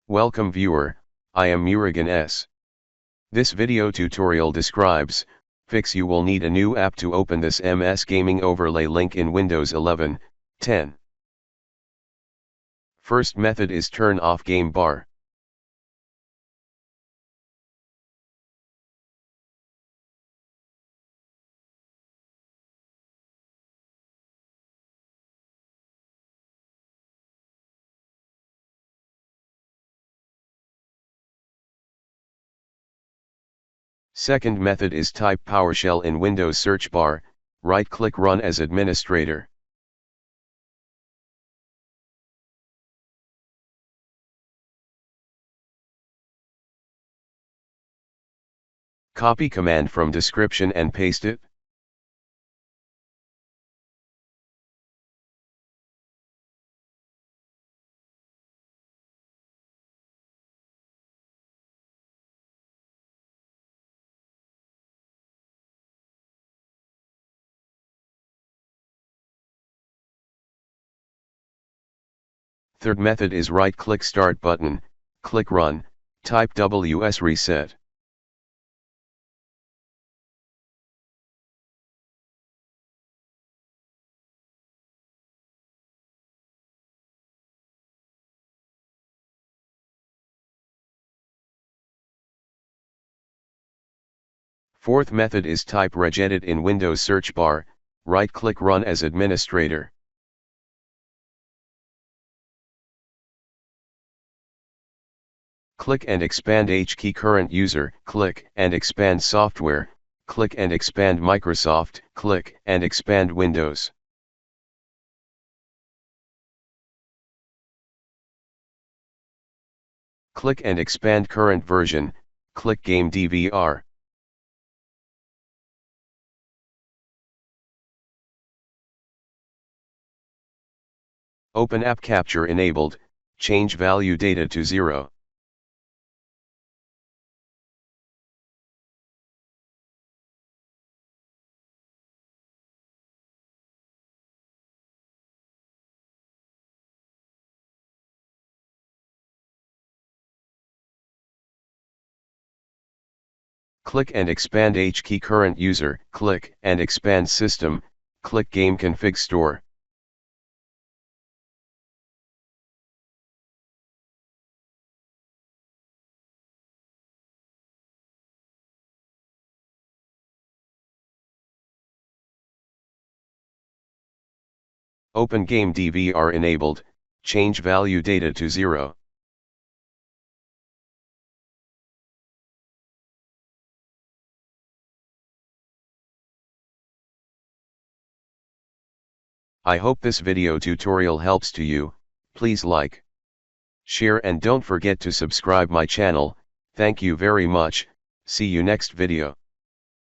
Welcome viewer, I am Murugan S. This video tutorial describes, fix you will need a new app to open this MS Gaming Overlay link in Windows 11, 10. First method is turn off game bar. Second method is type PowerShell in Windows search bar, right-click Run as administrator. Copy command from description and paste it. Third method is right-click Start button, click Run, type WS reset. Fourth method is type regedit in Windows search bar, right-click Run as administrator. Click and expand H key current user, click and expand software, click and expand Microsoft, click and expand Windows. Click and expand current version, click Game DVR. Open App Capture enabled, change value data to 0. Click and expand H key current user, click and expand system, click Game Config Store. Open Game DVR enabled, change value data to 0. I hope this video tutorial helps to you. Please like, share and don't forget to subscribe my channel. Thank you very much. See you next video.